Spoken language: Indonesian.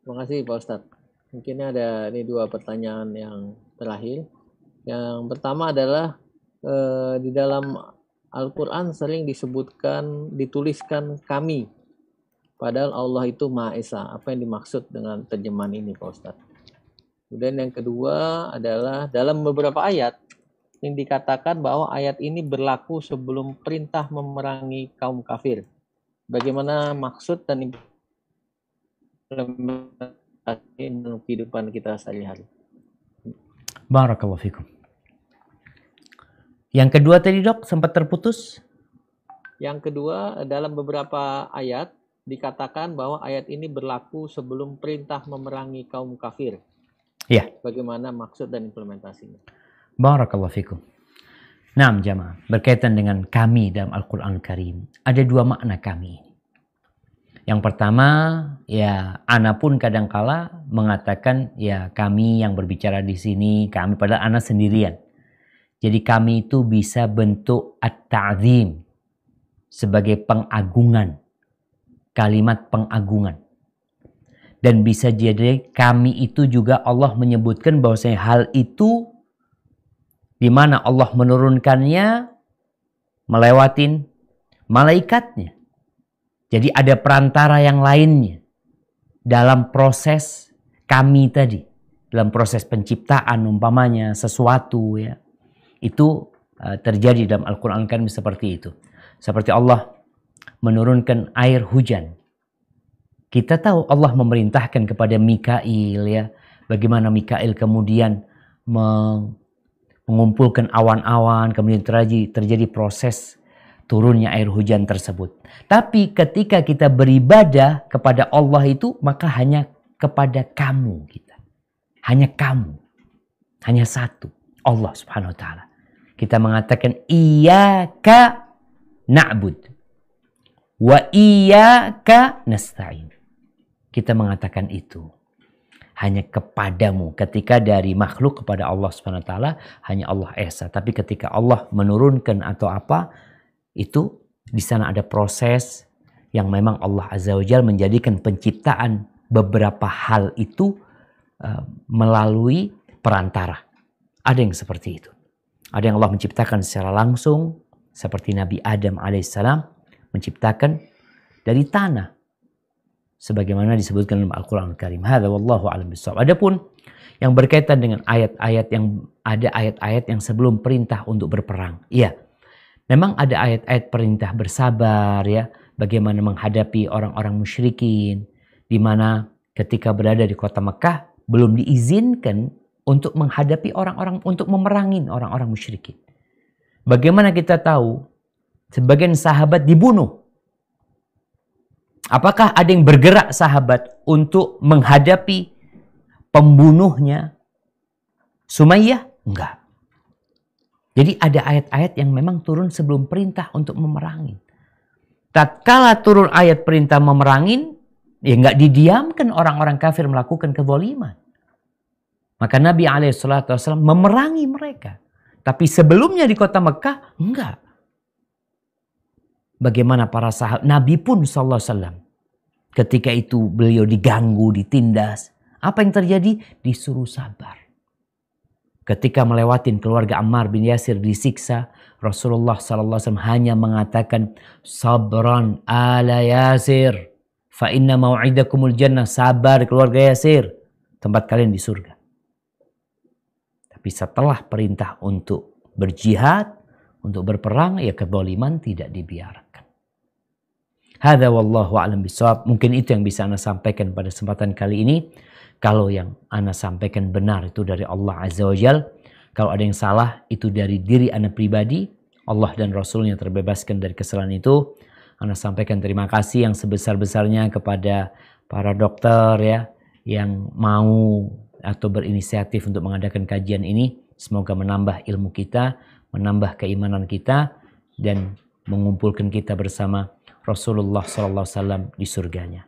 Terima kasih Pak Ustadz. Mungkin ada ini dua pertanyaan yang terakhir. Yang pertama adalah di dalam Al-Quran sering dituliskan kami. Padahal Allah itu Maha Esa. Apa yang dimaksud dengan terjemahan ini Pak Ustadz? Kemudian yang kedua adalah dalam beberapa ayat yang dikatakan bahwa ayat ini berlaku sebelum perintah memerangi kaum kafir. Bagaimana maksud dan implementasi dalam kehidupan kita sehari-hari? Barakallahu fikum. Yang kedua tadi Dok, sempat terputus? Yang kedua, dalam beberapa ayat dikatakan bahwa ayat ini berlaku sebelum perintah memerangi kaum kafir. Ya. Bagaimana maksud dan implementasinya? Barakallahu fikum. Naam jamaah, berkaitan dengan kami dalam Al-Quran Karim, ada dua makna kami. Yang pertama, ya ana pun kadangkala mengatakan ya kami yang berbicara di sini, kami padahal ana sendirian. Jadi kami itu bisa bentuk at-ta'zim sebagai pengagungan, kalimat pengagungan. Dan bisa jadi kami itu juga Allah menyebutkan bahwasanya hal itu di mana Allah menurunkannya melewatin malaikatnya. Jadi ada perantara yang lainnya dalam proses kami tadi. Dalam proses penciptaan umpamanya sesuatu ya. Itu terjadi dalam Al-Quran Karim seperti itu. Seperti Allah menurunkan air hujan. Kita tahu Allah memerintahkan kepada Mikail ya. Bagaimana Mikail kemudian mengumpulkan awan-awan. Kemudian terjadi proses turunnya air hujan tersebut. Tapi ketika kita beribadah kepada Allah itu, maka hanya kepada kamu kita. Hanya kamu. Hanya satu. Allah subhanahu wa ta'ala. Kita mengatakan, Iyyaka na'bud. Wa iyyaka nasta'in. Kita mengatakan itu. Hanya kepadamu. Ketika dari makhluk kepada Allah subhanahu wa ta'ala, hanya Allah Esa. Tapi ketika Allah menurunkan atau apa, itu di sana ada proses yang memang Allah Azza wa Jalla menjadikan penciptaan beberapa hal itu melalui perantara. Ada yang seperti itu. Ada yang Allah menciptakan secara langsung seperti Nabi Adam alaihissalam menciptakan dari tanah sebagaimana disebutkan dalam Al-Qur'an Al-Karim. Hadza wallahu a'lam bishawab. Adapun yang berkaitan dengan ayat-ayat yang ada ayat-ayat yang sebelum perintah untuk berperang. Iya. Memang ada ayat-ayat perintah bersabar ya, bagaimana menghadapi orang-orang musyrikin, di mana ketika berada di kota Mekah belum diizinkan untuk menghadapi orang-orang, untuk memerangi orang-orang musyrikin. Bagaimana kita tahu sebagian sahabat dibunuh? Apakah ada yang bergerak sahabat untuk menghadapi pembunuhnya Sumayyah? Enggak. Jadi ada ayat-ayat yang memang turun sebelum perintah untuk memerangi. Tatkala turun ayat perintah memerangi, ya nggak didiamkan orang-orang kafir melakukan kezaliman. Maka Nabi SAW memerangi mereka. Tapi sebelumnya di kota Mekah, enggak. Bagaimana para sahabat, Nabi pun SAW. Ketika itu beliau diganggu, ditindas. Apa yang terjadi? Disuruh sabar. Ketika melewatin keluarga Ammar bin Yasir disiksa, Rasulullah SAW hanya mengatakan, Sabran ala Yasir, fa inna mau'idakumul jannah, sabar keluarga Yasir, tempat kalian di surga. Tapi setelah perintah untuk berjihad, untuk berperang, ya kezaliman tidak dibiarkan. Hadza wallahu a'lam bishawab. Mungkin itu yang bisa Anda sampaikan pada kesempatan kali ini. Kalau yang Anda sampaikan benar itu dari Allah Azza wa Jalla. Kalau ada yang salah itu dari diri Anda pribadi. Allah dan Rasulnya terbebaskan dari kesalahan itu. Anda sampaikan terima kasih yang sebesar-besarnya kepada para dokter ya, yang mau atau berinisiatif untuk mengadakan kajian ini. Semoga menambah ilmu kita, menambah keimanan kita, dan mengumpulkan kita bersama Rasulullah SAW di surganya.